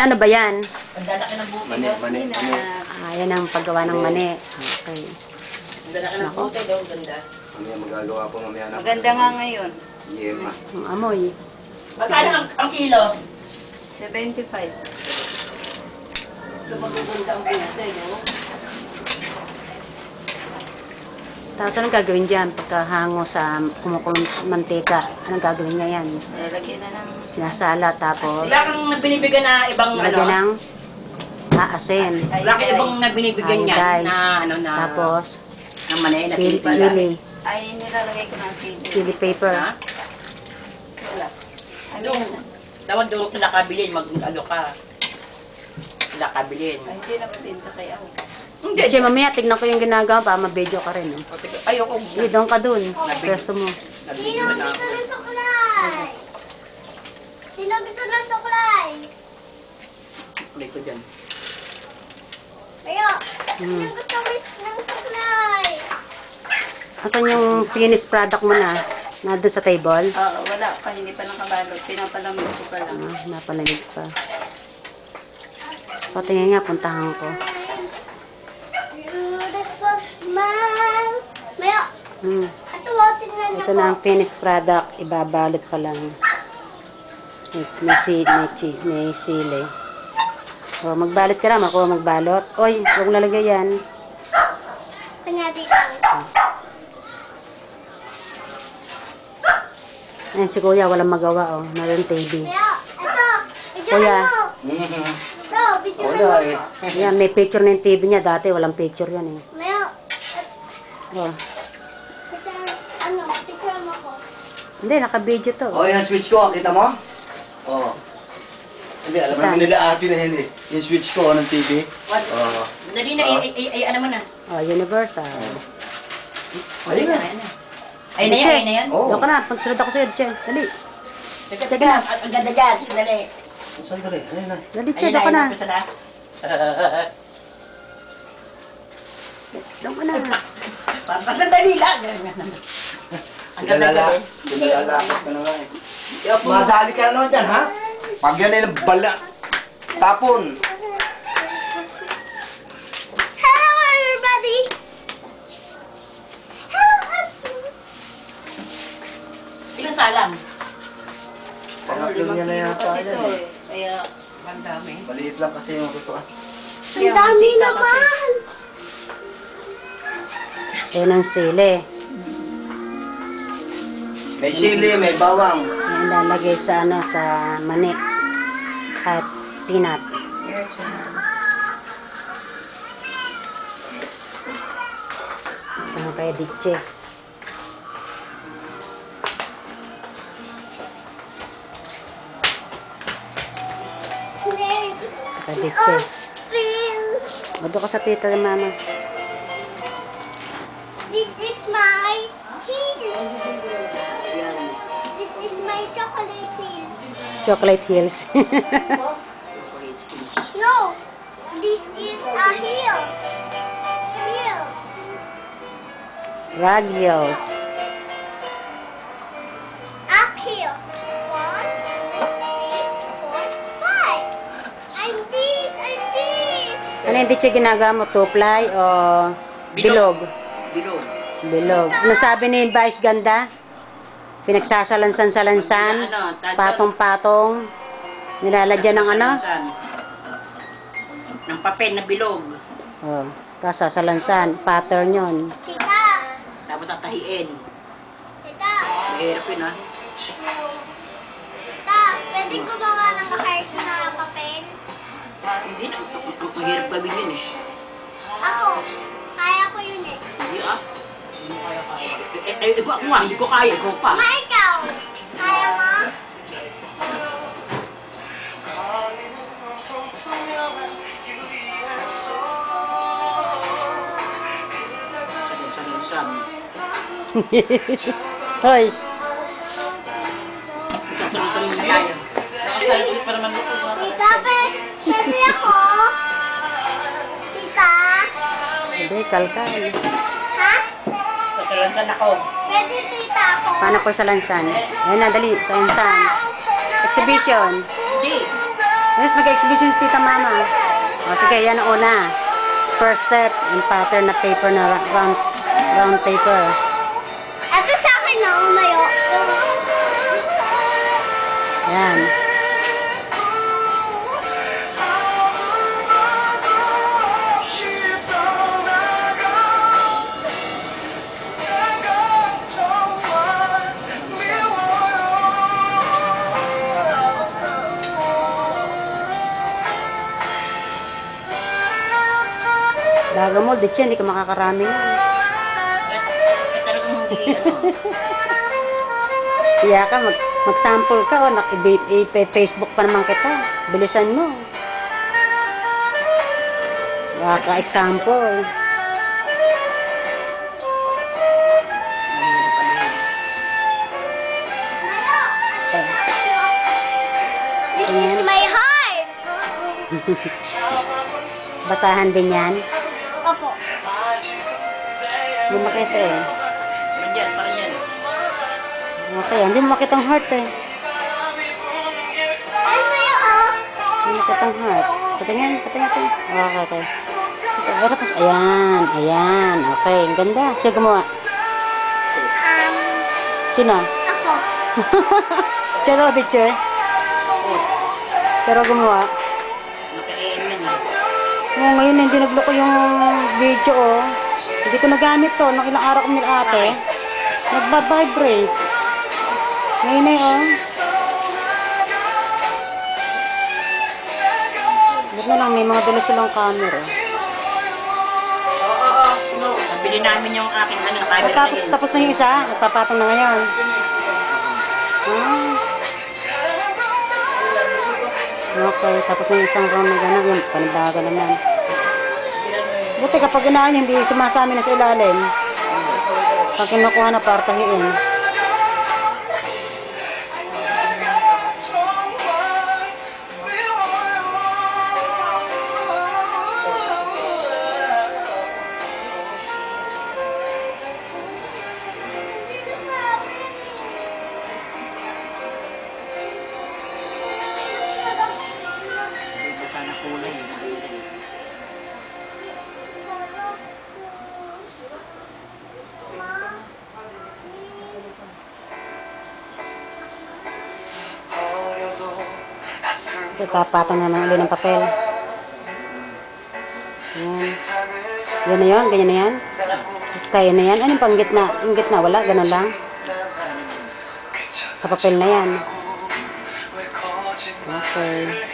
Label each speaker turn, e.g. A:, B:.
A: ano ba yan?
B: Ang lalaki ng buti.
C: Mani.
A: Yan ang paggawa ng mani. Okay.
B: Ang lalaki ng buti daw, ganda.
C: Mamaya magagawa po mamaya na.
D: Maganda nga ngayon.
C: Yema.
A: Ang amoy.
B: Magkano ang kilo?
D: 75.
B: Lumaguganda ang buti, no?
A: Tapos anong gagawin dyan pagkahango sa kumukulong mantika? Anong gagawin niya yan?
D: Lagyan na ng...
A: Sinasala tapos
B: Wala kang binibigyan na ibang
A: lagyan ng aasin.
B: Wala kang ibang binibigyan niya
A: Iodized.
B: na ano na...
A: Tapos
B: ng manay na
A: chili.
D: Ay, nilalagay ko ng CD.
A: Chili paper.
B: Ha?
D: Wala.
B: Doon, dapat doon kung nakabilin, mag-ano ka. Nakabilin.
D: Ay, hindi na mabenta kaya ako.
B: Hindi.
A: Che, mamaya tignan ko yung ginagawa para ma-video ka rin.
B: Ayoko.
A: Hindi, doon ka doon. Pwesto mo.
B: Nabigyan na ako.
E: ng suklay? Sino gusto ng suklay?
B: Kulay ko dyan.
E: Ayo, sino gusto ng suklay?
A: Asan yung finished product mo na? Nandun sa table?
D: Oo, wala pa. Hindi pa nakabalot. Pinapalamig ko pa lang.
A: Napalamig pa. Patingin nga, puntahan ko.
E: Beautiful smile. Mayo, tingnan niyo
A: Ito na ang finished product. Ibabalot pa lang. May sili. O, magbalot ka na. Ako magbalot. Oy, huwag lalagay yan.
E: Kanyati ka.
A: Ayan, si Kuya, walang magawa, oh. Naroon TV.
E: Mayo, ito.
A: Kuya.
E: Videohan mo. Ito, videohan
C: Wala
E: mo.
C: eh.
A: Ayan, may picture na yung TV niya. Dati, walang picture yan, eh.
E: Mayo,
A: Oh.
E: picture mo ko.
A: Hindi, naka-video to.
C: Oh, yung switch ko, kita mo? Oh. Hindi, alam naman nila ate na yun eh. Yung switch ko ng TV. Oh.
B: Dali na, ano mo na.
A: Oh, Universal.
C: Ayun na.
B: Ay na yan, ay na yan.
C: Oh.
A: Doon ka na, pagsunod ako sa'yo, Che. Dali.
B: Teka, ang ganda dyan, dali.
C: Saan ka rin? Ayun na.
A: Dali, Che, doon ka na.
B: Ayun na.
A: Doon ka na.
B: Sandali lang. Ang ganda dyan.
C: Nilalakot ka na nga eh. Madali ka na naman dyan, ha? Pag yan ay bala. Tapon.
E: Hello, everybody. Hello, everybody.
B: Ilang salang?
C: Pangatlo niya na yata
D: Kasi
C: yan
D: ito
C: eh.
D: eh. Kaya,
B: Ang dami.
C: Maliit lang kasi yung gusto.
E: Ang dami naman.
A: Ayan ang sili.
C: May sili, may bawang.
A: Ayan, lalagay sa, sa mani. At peanut. Ito kay Diche. Kay Diche. Mado ka sa tita ng mama.
E: This is my heels. This is my chocolate heels.
A: Chocolate Hills.
E: No, this is a heels. Heels.
A: Rag Hills.
E: Up heels. 1, 2, 3, 4, 5. I'm this. I'm this.
A: Ano yung Diche ginagawa mo? Two-ply o bilog?
B: Bilog.
A: Bilog. Ano sabi ni Vice Ganda? Pinagsasalansan-salansan, patong-patong, nilalagyan ng ano?
B: Ng papel na bilog.
A: Oh, kasasalansan, pattern yun.
E: Tita.
B: Tapos atahiin.
E: Tita.
B: Mahirap yun, ha?
E: Tita, pwede gumawa ng heart na papel?
B: Hindi na. Mahirap gawin yun, eh.
E: Ako. Kaya ko yun eh.
B: Hindi, ah. Hindi mo kaya-kaya. Ako nga, hindi ko kaya. Ikaw pa.
E: Ma, ikaw. Kaya mo?
B: Salansan.
A: Hoy,
B: Salansan yung kaya. Nakasalit pa naman ito.
E: Tita, pwede ako? Tita?
A: hindi, kalkal.
E: Ha?
B: Salansan ako.
E: Pwede tita ako?
A: Paano ko salansan? Ayan na, dali, salansan. Exhibition.
B: Hindi.
A: Yes, mag-exhibition si Tita Mama. O, sige, yan ang una. First step, yung pattern na paper na round paper.
E: Ito sa akin na umayo.
A: Yan. Daga mo, di siya, hindi ka makakarami na.
B: Talagang hindi, ano.
A: Kaya ka, mag-sample ka o i-Facebook pa naman kita. Bilisan mo. Ka-example.
E: This is my heart.
A: Basahan din yan.
E: Opo.
A: Hindi makita eh.
B: Parang yan.
A: Okay, hindi mo makita ang heart eh.
E: Ano yun?
A: Hindi mo makita ang heart. Patingin. Okay. Tapos, ayan. Okay, ang ganda. Siya gumawa. Sino?
E: Ako.
A: Charo, teacher. Charo gumawa.
B: Nakikiin yan eh.
A: Ngayon hindi nagloko yung video oh. Hindi ko nagamit to. Nung ilang araw ko nila ate. Nagba-vibrate. Ngayon eh oh. Ba't na lang may mga dala silang camera.
B: Oo. Nabili namin yung aking camera na yun.
A: Tapos na yung isa. Nagpapatong na ngayon. Okay, tapos na yung isang round na gano'n. Yung panibaga naman. Buti kapag inaan hindi sumasami na sa ilalim. Pag kinukuha na partahiin.
B: Basa na kulay.
A: So, papatong naman ulit ng papel. Yan na yun, ganyan na yan. Kaya na yan. Anong pang gitna? Yung gitna, wala, ganun lang. Sa papel na yan. Okay.